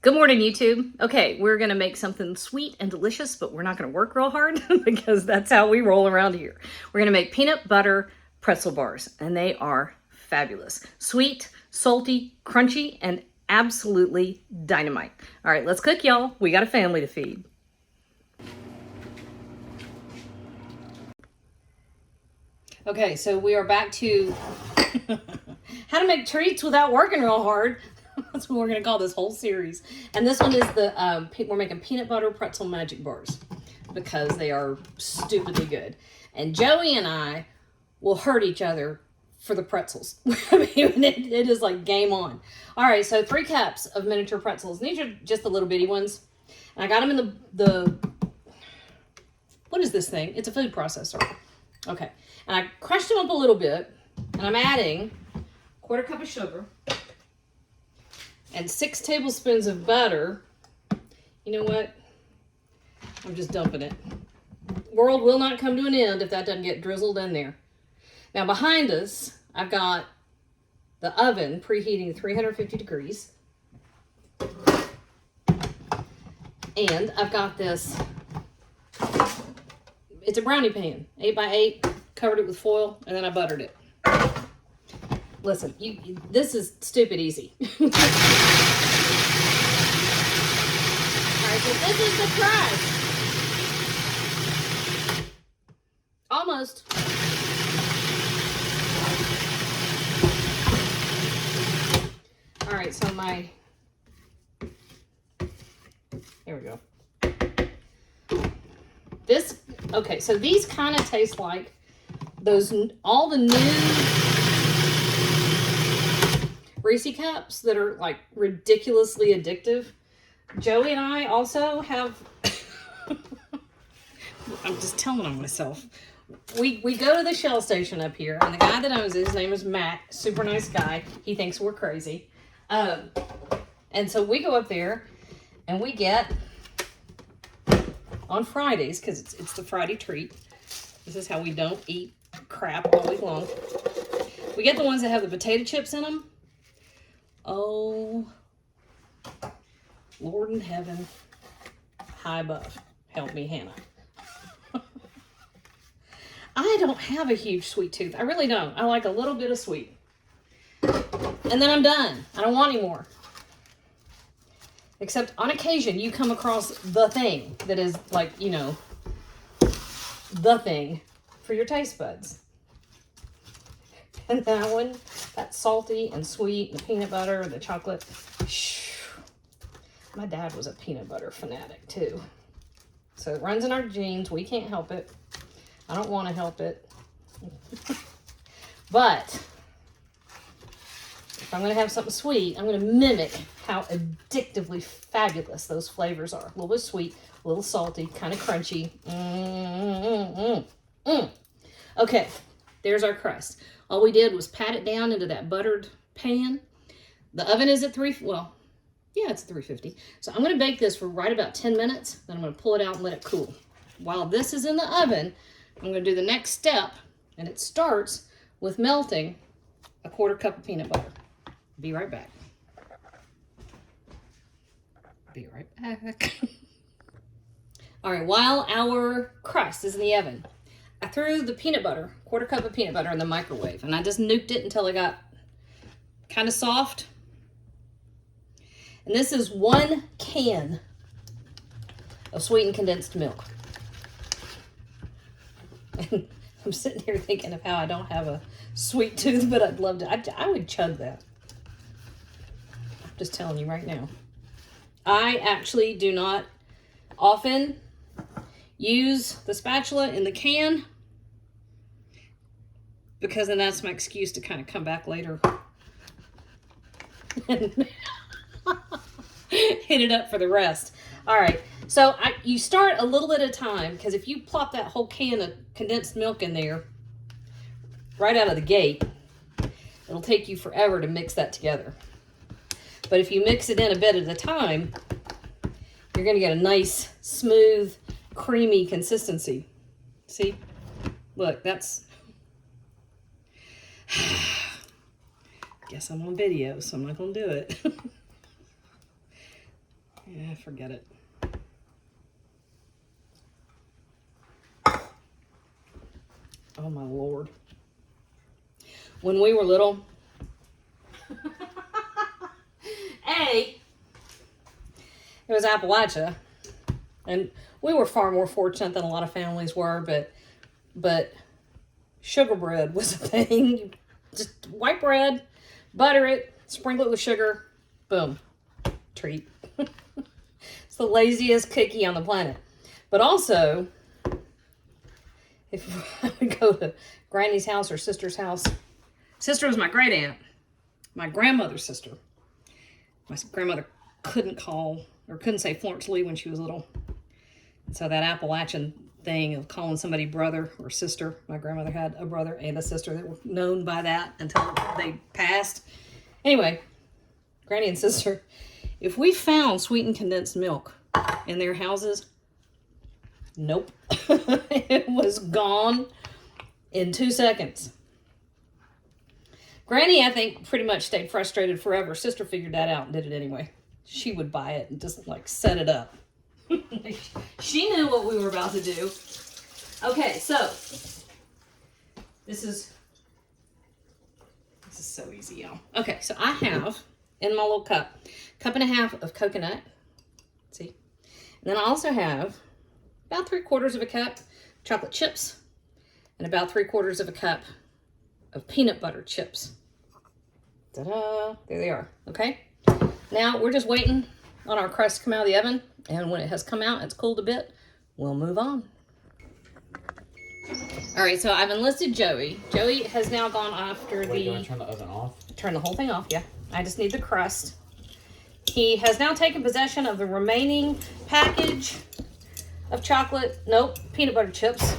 Good morning, YouTube. Okay, we're gonna make something sweet and delicious, but we're not gonna work real hard because that's how we roll around here. We're gonna make peanut butter pretzel bars, and they are fabulous. Sweet, salty, crunchy, and absolutely dynamite. All right, let's cook, y'all. We got a family to feed. Okay, so we are back to how to make treats without working real hard. That's what we're going to call this whole series. And this one is the, we're making peanut butter pretzel magic bars because they are stupidly good. And Joey and I will hurt each other for the pretzels. I mean, it is like game on. All right, so 3 cups of miniature pretzels. These are just the little bitty ones. And I got them in the what is this thing? It's a food processor. Okay. And I crushed them up a little bit. And I'm adding 1/4 cup of sugar. And 6 tablespoons of butter. You know what? I'm just dumping it. World will not come to an end if that doesn't get drizzled in there. Now behind us, I've got the oven preheating 350 degrees. And I've got this, it's a brownie pan, 8 by 8, covered it with foil, and then I buttered it. Listen, this is stupid easy. All right, so this is the crust. Almost. All right, so here we go. Okay, so these kind of taste like all the new Reese cups that are like ridiculously addictive. Joey and I also have, I'm just telling on myself. We go to the Shell station up here, and the guy that owns it, his name is Matt, super nice guy. He thinks we're crazy. And so we go up there and we get, on Fridays, because it's the Friday treat. This is how we don't eat crap all week long. We get the ones that have the potato chips in them. Oh, Lord in heaven, high above, help me, Hannah. I don't have a huge sweet tooth. I really don't. I like a little bit of sweet. And then I'm done. I don't want any more. Except on occasion, you come across the thing that is like, you know, the thing for your taste buds. And that one, that's salty and sweet, and the peanut butter, the chocolate. My dad was a peanut butter fanatic too. So it runs in our genes. We can't help it. I don't want to help it. But if I'm going to have something sweet, I'm going to mimic how addictively fabulous those flavors are. A little bit sweet, a little salty, kind of crunchy. Okay, there's our crust. All we did was pat it down into that buttered pan. The oven is at it's 350. So I'm going to bake this for right about 10 minutes. Then I'm going to pull it out and let it cool. While this is in the oven, I'm going to do the next step, and it starts with melting a 1/4 cup of peanut butter. Be right back. Be right back. All right, while our crust is in the oven, I threw the peanut butter, 1/4 cup of peanut butter in the microwave, and I just nuked it until it got kind of soft. And this is 1 can of sweetened condensed milk. And I'm sitting here thinking of how I don't have a sweet tooth, but I'd love to. I would chug that. I'm just telling you right now. I actually do not often use the spatula in the can because then that's my excuse to kind of come back later and hit it up for the rest. All right, so you start a little at a time, because if you plop that whole can of condensed milk in there right out of the gate, it'll take you forever to mix that together. But if you mix it in a bit at a time, you're going to get a nice, smooth, creamy consistency. See? Look, that's... Guess I'm on video, so I'm not going to do it. forget it. Oh my Lord. When we were little, it was Appalachia, and we were far more fortunate than a lot of families were, but sugar bread was a thing. Just white bread, butter it, sprinkle it with sugar, boom, treat. It's the laziest cookie on the planet. But also, if I would go to Granny's house or sister's house, sister was my great aunt, my grandmother's sister. My grandmother couldn't say Florence Lee when she was little. And so that Appalachian thing of calling somebody brother or sister, my grandmother had a brother and a sister that were known by that until they passed. Anyway, Granny and sister, if we found sweetened condensed milk in their houses, nope. It was gone in 2 seconds. Granny, I think, pretty much stayed frustrated forever. Sister figured that out and did it anyway. She would buy it and just like set it up. She knew what we were about to do. Okay, so this is so easy, y'all. Okay, so I have in my little cup and a half of coconut. See? And then I also have about 3/4 of a cup chocolate chips and about 3/4 of a cup of peanut butter chips. Ta-da! There they are. Okay. Now we're just waiting on our crust to come out of the oven, and when it has come out, it's cooled a bit, we'll move on. All right, so I've enlisted Joey. Joey has now gone after Wait, do I turn the oven off? Turn the whole thing off, yeah. I just need the crust. He has now taken possession of the remaining package of peanut butter chips.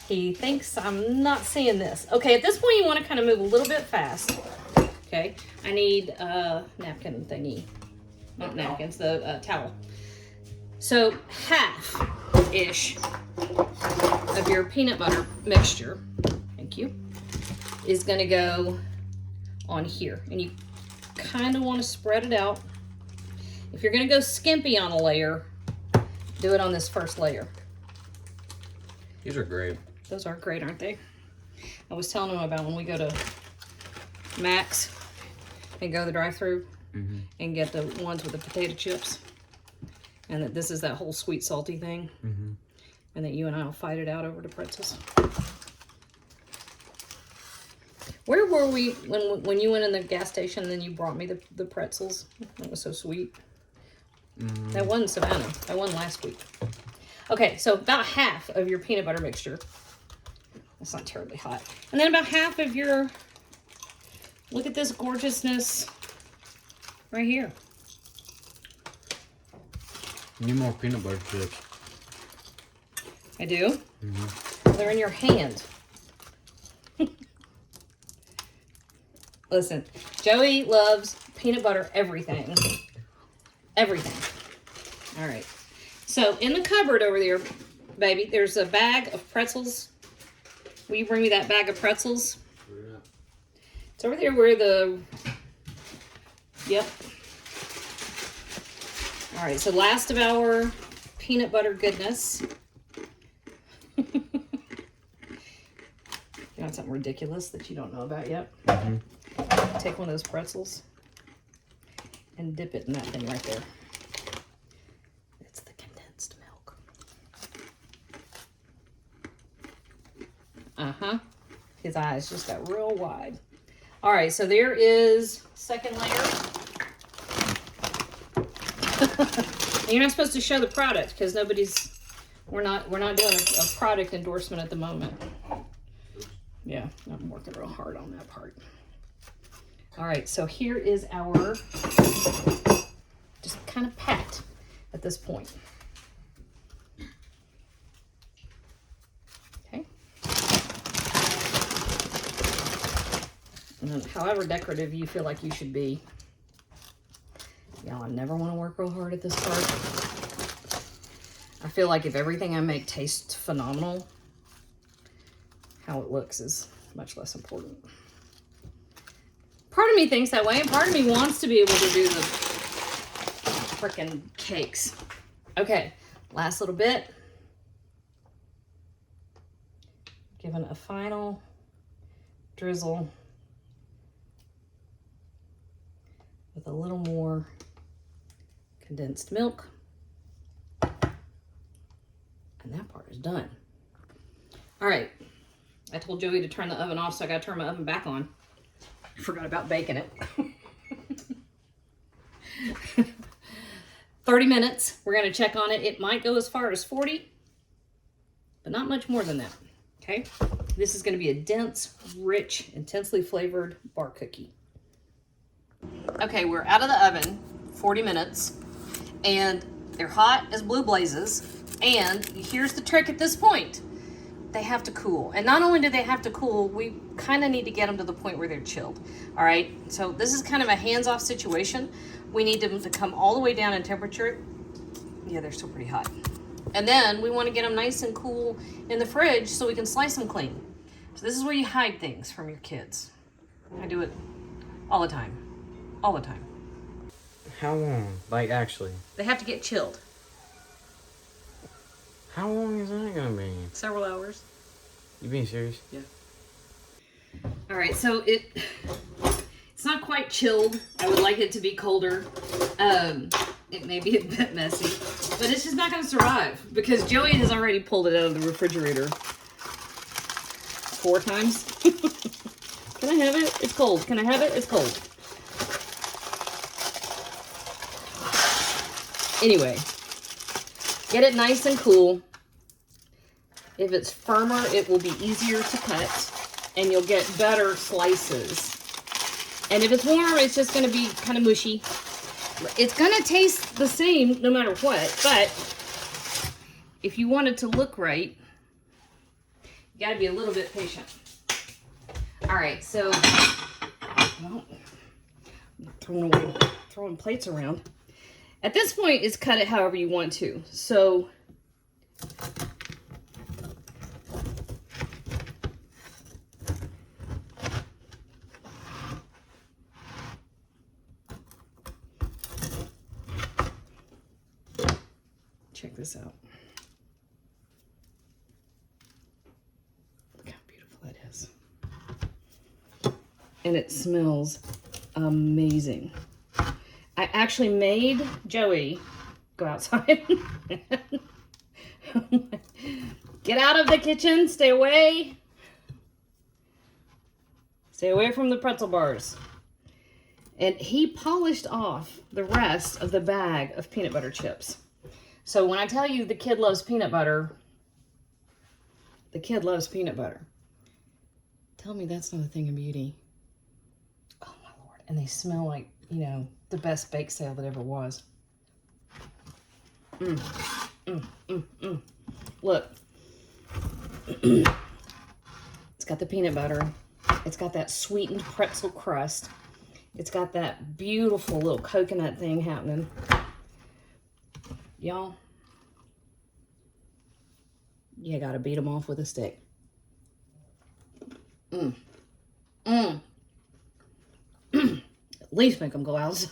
He thinks I'm not seeing this. Okay, at this point you want to kind of move a little bit fast. Okay, I need a napkin thingy. Not napkins, the towel. So half-ish of your peanut butter mixture, thank you, is going to go on here. And you kind of want to spread it out. If you're going to go skimpy on a layer, do it on this first layer. These are great. Those are great, aren't they? I was telling them about when we go to Max and go to the drive-thru and get the ones with the potato chips. And that this is that whole sweet salty thing. And that you and I will fight it out over the pretzels. Where were we when you went in the gas station and then you brought me the pretzels? That was so sweet. That wasn't Savannah. That wasn't last week. Okay, so about half of your peanut butter mixture. That's not terribly hot. And then about half of your, look at this gorgeousness right here. Need more peanut butter chips. I do? They're in your hand. Listen, Joey loves peanut butter everything. Everything. All right. So in the cupboard over there, baby, there's a bag of pretzels. Will you bring me that bag of pretzels? Yeah. It's over there where the... Yep. All right, so last of our peanut butter goodness. You want something ridiculous that you don't know about yet? Take one of those pretzels and dip it in that thing right there. It's the condensed milk. His eyes just got real wide. All right, so there is second layer. You're not supposed to show the product because we're not doing a product endorsement at the moment. Yeah, I'm working real hard on that part. All right, so here is our, just kind of pat at this point. Okay. And then however decorative you feel like you should be. Y'all, I never want to work real hard at this part. I feel like if everything I make tastes phenomenal, how it looks is much less important. Part of me thinks that way, and part of me wants to be able to do the frickin' cakes. Okay, last little bit. Giving a final drizzle with a little more condensed milk. And that part is done. All right, I told Joey to turn the oven off, so I gotta turn my oven back on. I forgot about baking it. 30 minutes, we're gonna check on it. It might go as far as 40, but not much more than that, okay? This is gonna be a dense, rich, intensely flavored bar cookie. Okay, we're out of the oven, 40 minutes, and they're hot as blue blazes. And here's the trick at this point. They have to cool. And not only do they have to cool, we kind of need to get them to the point where they're chilled. All right, so this is kind of a hands-off situation. We need them to come all the way down in temperature. Yeah, they're still pretty hot. And then we want to get them nice and cool in the fridge so we can slice them clean. So this is where you hide things from your kids. I do it all the time. All the time. How long? Like, actually? They have to get chilled. How long is that gonna be? Several hours. You being serious? Yeah. All right, so it's not quite chilled. I would like it to be colder. It may be a bit messy, but it's just not going to survive because Joey has already pulled it out of the refrigerator 4 times. Can I have it? It's cold. Can I have it? It's cold. Anyway, get it nice and cool. If it's firmer, it will be easier to cut and you'll get better slices. And if it's warm, it's just going to be kind of mushy. It's going to taste the same no matter what, but if you want it to look right, you got to be a little bit patient. All right, so well, I'm throwing plates around. At this point, it's cut it however you want to. So check this out. Look how beautiful that is. And it smells amazing. I actually made Joey go outside. Get out of the kitchen. Stay away. Stay away from the pretzel bars. And he polished off the rest of the bag of peanut butter chips. So when I tell you the kid loves peanut butter, the kid loves peanut butter. Tell me that's not a thing of beauty. Oh my Lord. And they smell like, you know, the best bake sale that ever was. Look. It's got the peanut butter. It's got that sweetened pretzel crust. It's got that beautiful little coconut thing happening. Y'all, you gotta beat them off with a stick. At least make them go outside.